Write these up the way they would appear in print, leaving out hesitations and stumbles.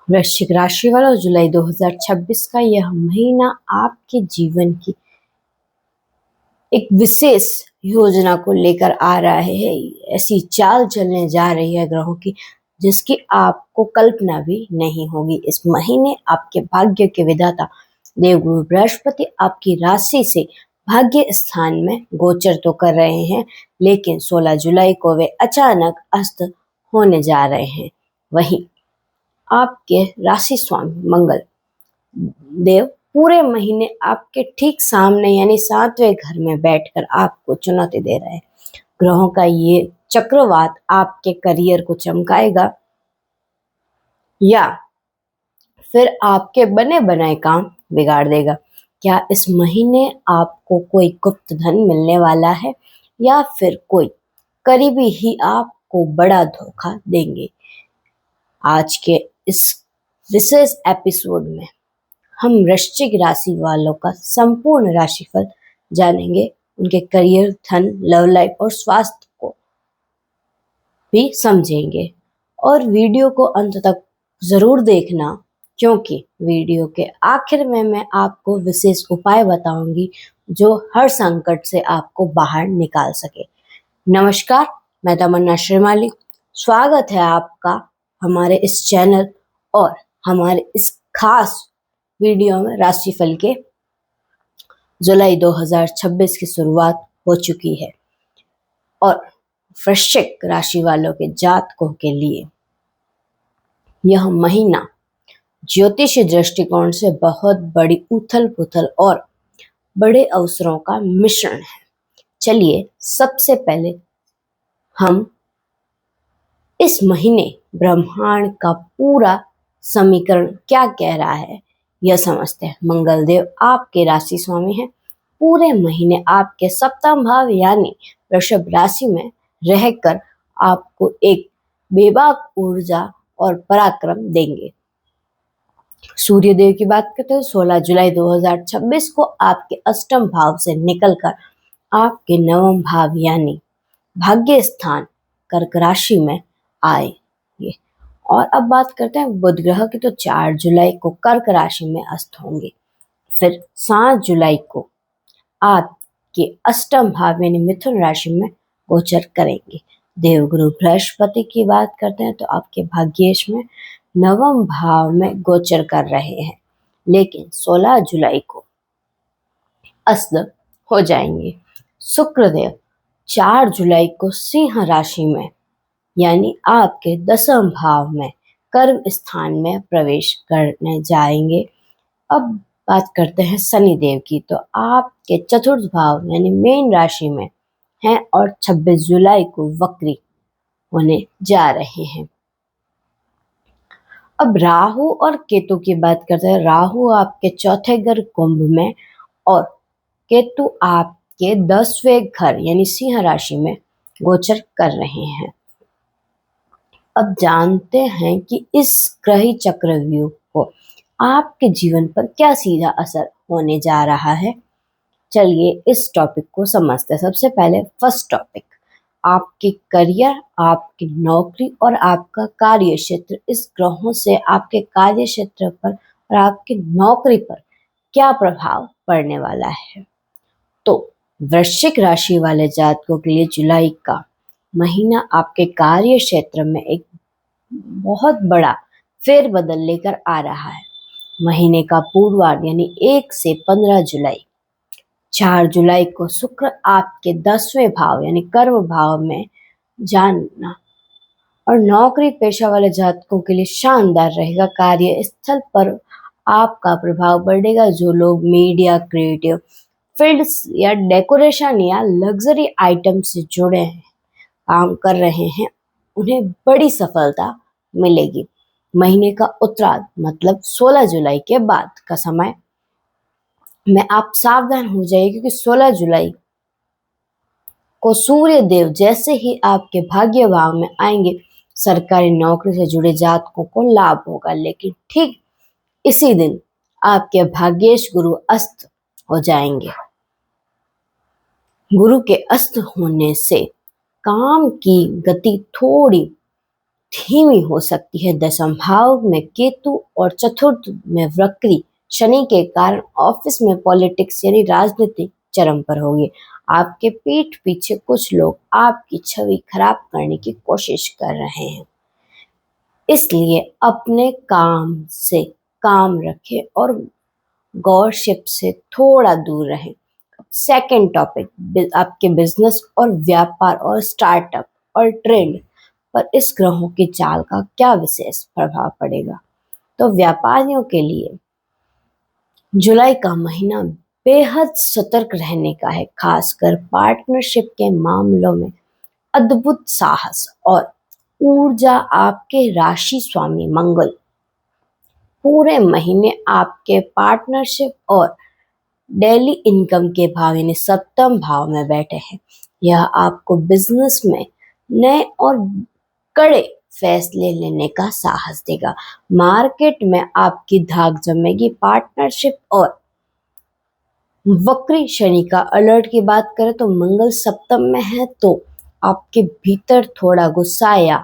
वृश्चिक राशि वालों, जुलाई 2026 का यह महीना आपके जीवन की एक विशेष योजना को लेकर आ रहा है। ऐसी चाल चलने जा रही है ग्रहों की जिसकी आपको कल्पना भी नहीं होगी। इस महीने आपके भाग्य के विधाता देवगुरु बृहस्पति आपकी राशि से भाग्य स्थान में गोचर तो कर रहे हैं, लेकिन 16 जुलाई को वे अचानक अस्त होने जा रहे हैं। वहीं आपके राशि स्वामी मंगल देव पूरे महीने आपके ठीक सामने यानी 7वें घर में बैठकर आपको चुनौती दे रहे हैं। ग्रहों का ये चक्रवात आपके करियर को चमकाएगा या फिर आपके बने बनाए काम बिगाड़ देगा। क्या इस महीने आपको कोई गुप्त धन मिलने वाला है या फिर कोई करीबी ही आपको बड़ा धोखा देंगे? आज के इस विशेष एपिसोड में हम वृश्चिक राशि वालों का संपूर्ण राशिफल जानेंगे। उनके करियर, धन, लव लाइफ और स्वास्थ्य को भी समझेंगे। और वीडियो को अंत तक जरूर देखना, क्योंकि वीडियो के आखिर में मैं आपको विशेष उपाय बताऊंगी जो हर संकट से आपको बाहर निकाल सके। नमस्कार, मैं तमन्ना श्रीमाली। स्वागत है आपका हमारे इस चैनल और हमारे इस खास वीडियो में। राशिफल के जुलाई 2026 की शुरुआत हो चुकी है और वृश्चिक राशि वालों के जातकों के लिए यह महीना ज्योतिषी दृष्टिकोण से बहुत बड़ी उथल पुथल और बड़े अवसरों का मिश्रण है। चलिए सबसे पहले हम इस महीने ब्रह्मांड का पूरा समीकरण क्या कह रहा है यह समझते हैं। मंगल देव आपके राशि स्वामी हैं। पूरे महीने आपके सप्तम भाव यानी वृषभ राशि में रहकर आपको एक बेबाक ऊर्जा और पराक्रम देंगे। सूर्य देव की बात करते हैं, 16 जुलाई 2026 को आपके अष्टम भाव से निकलकर आपके नवम भाव यानी भाग्य स्थान कर्क राशि में आएंगे। और अब बात करते हैं बुध ग्रह की, तो 4 जुलाई को कर्क राशि में अस्त होंगे। फिर 7 जुलाई को आपके अष्टम भाव यानी मिथुन राशि में गोचर करेंगे। देवगुरु बृहस्पति की बात करते हैं तो आपके भाग्येश में नवम भाव में गोचर कर रहे हैं, लेकिन 16 जुलाई को अस्त हो जाएंगे। शुक्रदेव 4 जुलाई को सिंह राशि में यानी आपके दसम भाव में कर्म स्थान में प्रवेश करने जाएंगे। अब बात करते हैं शनि देव की, तो आपके चतुर्थ भाव यानी मीन राशि में हैं और 26 जुलाई को वक्री होने जा रहे हैं। अब राहु और केतु की बात करते हैं। राहु आपके चौथे घर कुंभ में और केतु आपके 10वें घर यानी सिंह राशि में गोचर कर रहे हैं। अब जानते हैं कि इस ग्रही चक्रव्यूह को आपके जीवन पर क्या सीधा असर होने जा रहा है। चलिए इस टॉपिक को समझते हैं। सबसे पहले फर्स्ट टॉपिक, आपके करियर, आपकी नौकरी और आपका कार्य क्षेत्र। इस ग्रहों से आपके कार्य क्षेत्र पर और आपकी नौकरी पर क्या प्रभाव पड़ने वाला है। तो वृश्चिक राशि वाले जातकों के लिए जुलाई का महीना आपके कार्य क्षेत्र में एक बहुत बड़ा फेरबदल लेकर आ रहा है। महीने का पूर्वार्ध यानी 1 से 15 जुलाई, 4 जुलाई को शुक्र आपके 10वें भाव यानी कर्म भाव में जाना और नौकरी पेशा वाले जातकों के लिए शानदार रहेगा। कार्य स्थल पर आपका प्रभाव बढ़ेगा। जो लोग मीडिया, क्रिएटिव फील्ड्स या डेकोरेशन या लग्जरी आइटम से जुड़े हैं, काम कर रहे हैं, उन्हें बड़ी सफलता मिलेगी। महीने का उत्तरार्ध मतलब 16 जुलाई के बाद का समय में आप सावधान हो जाइए, क्योंकि 16 जुलाई को सूर्य देव जैसे ही आपके भाग्य भाव में आएंगे, सरकारी नौकरी से जुड़े जातकों को लाभ होगा। लेकिन ठीक इसी दिन आपके भाग्येश गुरु अस्त हो जाएंगे। गुरु के अस्त होने से काम की गति थोड़ी धीमी हो सकती है। दशम भाव में केतु और चतुर्थ में वक्री शनि के कारण ऑफिस में पॉलिटिक्स यानी राजनीति चरम पर होगी। आपके पीठ पीछे कुछ लोग आपकी छवि खराब करने की कोशिश कर रहे हैं, इसलिए अपने काम से काम रखें और गॉसिप से थोड़ा दूर रहें। सेकंड टॉपिक, आपके बिजनेस और व्यापार और स्टार्टअप और ट्रेंड पर इस ग्रहों की चाल का क्या विशेष प्रभाव पड़ेगा। तो व्यापारियों के लिए जुलाई का महीना बेहद सतर्क रहने का है, खासकर पार्टनरशिप के मामलों में। अद्भुत साहस और ऊर्जा आपके राशि स्वामी मंगल पूरे महीने आपके पार्टनरशिप और डेली इनकम के भाव यानी सप्तम भाव में बैठे हैं। यह आपको बिजनेस में नए और कड़े फैसले लेने का साहस देगा। मार्केट में आपकी धाक जमेगी। पार्टनरशिप और वक्री शनि का अलर्ट की बात करें तो मंगल सप्तम में है, तो आपके भीतर थोड़ा गुस्सा या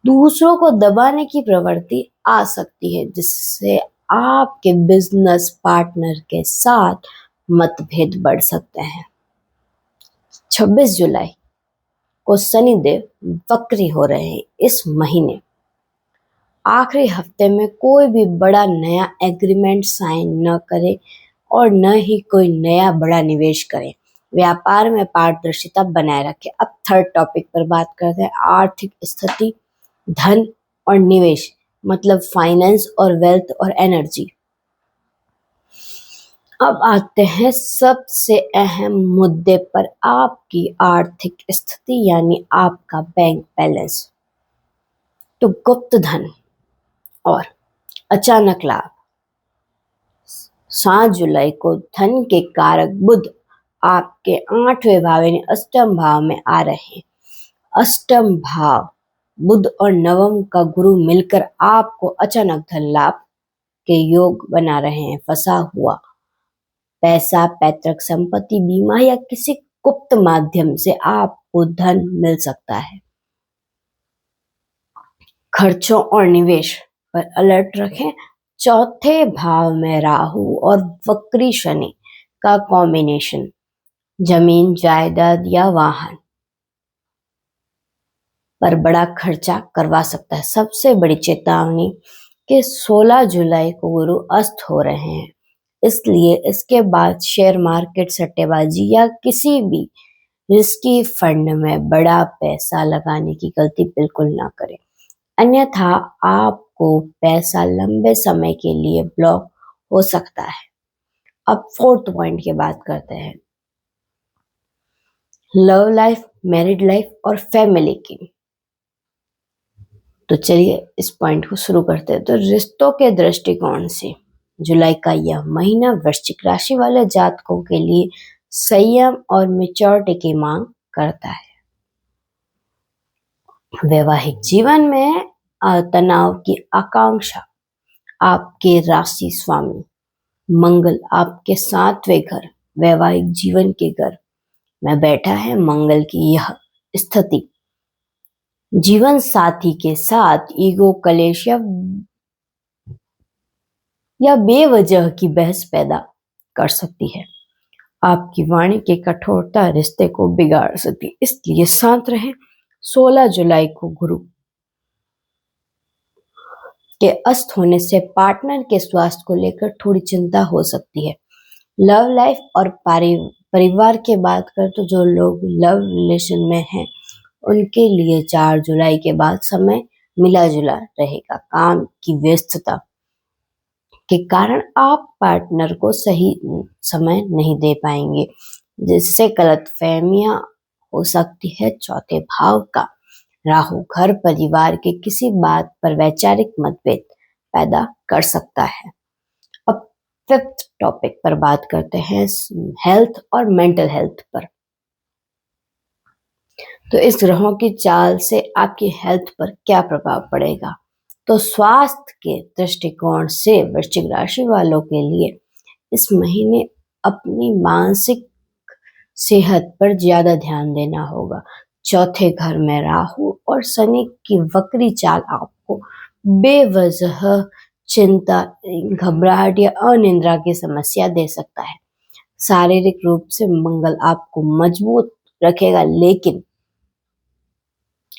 दूसरों को दबाने की प्रवृत्ति आ सकती है, जिससे आपके बिजनेस पार्टनर के साथ मतभेद बढ़ सकते हैं। 26 जुलाई को शनिदेव वक्री हो रहे हैं। इस महीने आखिरी हफ्ते में कोई भी बड़ा नया एग्रीमेंट साइन न करें और न ही कोई नया बड़ा निवेश करें। व्यापार में पारदर्शिता बनाए रखें। अब थर्ड टॉपिक पर बात करते हैं, आर्थिक स्थिति, धन और निवेश, मतलब फाइनेंस और वेल्थ और एनर्जी। अब आते हैं सबसे अहम मुद्दे पर, आपकी आर्थिक स्थिति यानी आपका बैंक बैलेंस। तो गुप्त धन और अचानक लाभ। 7 जुलाई को धन के कारक बुध आपके 8वें भाव यानी अष्टम भाव में आ रहे हैं। अष्टम भाव बुध और नवम का गुरु मिलकर आपको अचानक धन लाभ के योग बना रहे हैं। फंसा हुआ पैसा, पैतृक संपत्ति, बीमा या किसी गुप्त माध्यम से आपको धन मिल सकता है। खर्चों और निवेश पर अलर्ट रखें। चौथे भाव में राहु और वक्री शनि का कॉम्बिनेशन जमीन, जायदाद या वाहन पर बड़ा खर्चा करवा सकता है। सबसे बड़ी चेतावनी कि 16 जुलाई को गुरु अस्त हो रहे हैं, इसलिए इसके बाद शेयर मार्केट, सट्टेबाजी या किसी भी रिस्की फंड में बड़ा पैसा लगाने की गलती बिल्कुल ना करें, अन्यथा आपको पैसा लंबे समय के लिए ब्लॉक हो सकता है। अब फोर्थ पॉइंट की बात करते हैं, लव लाइफ, मैरिड लाइफ और फैमिली की। तो चलिए इस पॉइंट को शुरू करते हैं। तो रिश्तों के दृष्टिकोण से जुलाई का यह महीना वृश्चिक राशि वाले जातकों के लिए संयम और मैच्योरिटी की मांग करता है। वैवाहिक जीवन में तनाव की आकांक्षा। आपके राशि स्वामी मंगल आपके 7वें घर, वैवाहिक जीवन के घर में बैठा है। मंगल की यह स्थिति जीवन साथी के साथ ईगो, कलेश या बेवजह की बहस पैदा कर सकती है। आपकी वाणी की कठोरता रिश्ते को बिगाड़ सकती है, इसलिए शांत रहें। 16 जुलाई को गुरु के अस्त होने से पार्टनर के स्वास्थ्य को लेकर थोड़ी चिंता हो सकती है। लव लाइफ और परिवार की बात कर तो जो लोग लव रिलेशन में हैं उनके लिए 4 जुलाई के बाद समय मिला जुला रहेगा। काम की व्यस्तता के कारण आप पार्टनर को सही समय नहीं दे पाएंगे, जिससे गलतफहमियां हो सकती है। चौथे भाव का राहु घर परिवार के किसी बात पर वैचारिक मतभेद पैदा कर सकता है। अब फिफ्थ टॉपिक पर बात करते हैं, हेल्थ और मेंटल हेल्थ पर। तो इस ग्रहों की चाल से आपकी हेल्थ पर क्या प्रभाव पड़ेगा। तो स्वास्थ्य के दृष्टिकोण से वृश्चिक राशि वालों के लिए इस महीने अपनी मानसिक सेहत पर ज्यादा ध्यान देना होगा। चौथे घर में राहु और शनि की वक्री चाल आपको बेवजह चिंता, घबराहट या अनिद्रा की समस्या दे सकता है। शारीरिक रूप से मंगल आपको मजबूत रखेगा, लेकिन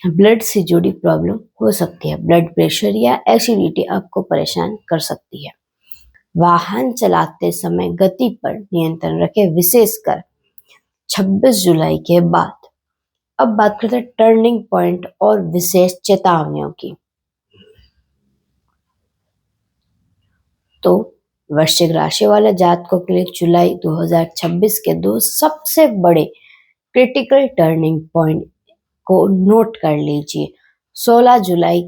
ब्लड से जुड़ी प्रॉब्लम हो सकती है। ब्लड प्रेशर या एसिडिटी आपको परेशान कर सकती है। वाहन चलाते समय गति पर नियंत्रण रखें, विशेषकर 26 जुलाई के बाद। अब बात करते हैं टर्निंग पॉइंट और विशेष चेतावनियों की। तो वृश्चिक राशि वाले जातकों के लिए जुलाई 2026 के दो सबसे बड़े क्रिटिकल टर्निंग पॉइंट को नोट कर लीजिए। 16 जुलाई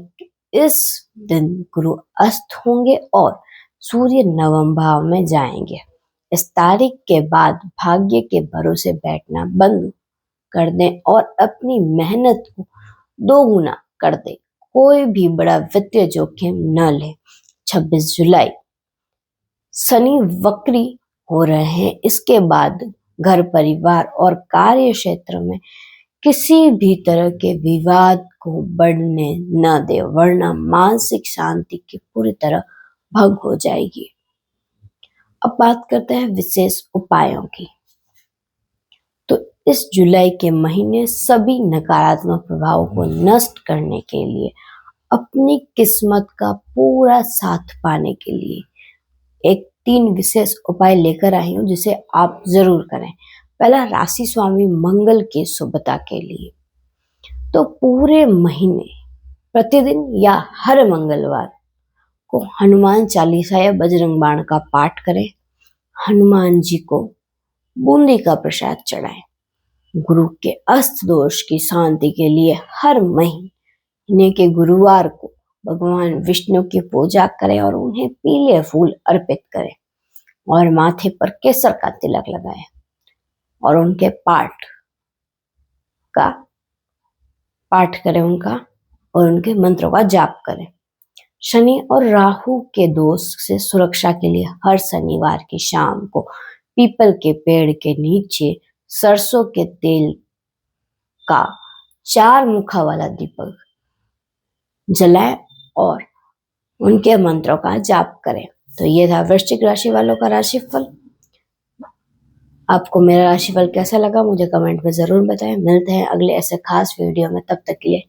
इस दिन गुरु अस्त होंगे और सूर्य नवम भाव में जाएंगे। इस तारीख के बाद भाग्य के भरोसे बैठना बंद कर दें और अपनी मेहनत को दोगुना कर दें। कोई भी बड़ा वित्तीय जोखिम न लें। 26 जुलाई शनि वक्री हो रहे हैं। इसके बाद घर, परिवार और कार्य क्षेत्र में किसी भी तरह के विवाद को बढ़ने न दे, वरना मानसिक शांति की पूरी तरह भंग हो जाएगी। अब बात करते हैं विशेष उपायों की। तो इस जुलाई के महीने सभी नकारात्मक प्रभावों को नष्ट करने के लिए, अपनी किस्मत का पूरा साथ पाने के लिए एक 3 विशेष उपाय लेकर आई हूं, जिसे आप जरूर करें। पहला, राशि स्वामी मंगल की शुभता के लिए तो पूरे महीने प्रतिदिन या हर मंगलवार को हनुमान चालीसा या बजरंग बाण का पाठ करें। हनुमान जी को बूंदी का प्रसाद चढ़ाएं। गुरु के अस्त दोष की शांति के लिए हर महीने के गुरुवार को भगवान विष्णु की पूजा करें और उन्हें पीले फूल अर्पित करें और माथे पर केसर का तिलक लगाएं और उनके पाठ करें उनका और उनके मंत्रों का जाप करें। शनि और राहु के दोष से सुरक्षा के लिए हर शनिवार की शाम को पीपल के पेड़ के नीचे सरसों के तेल का 4 मुखा वाला दीपक जलाएं और उनके मंत्रों का जाप करें। तो ये था वृश्चिक राशि वालों का राशिफल। आपको मेरा राशिफल कैसा लगा मुझे कमेंट में जरूर बताएं। मिलते हैं अगले ऐसे खास वीडियो में, तब तक के लिए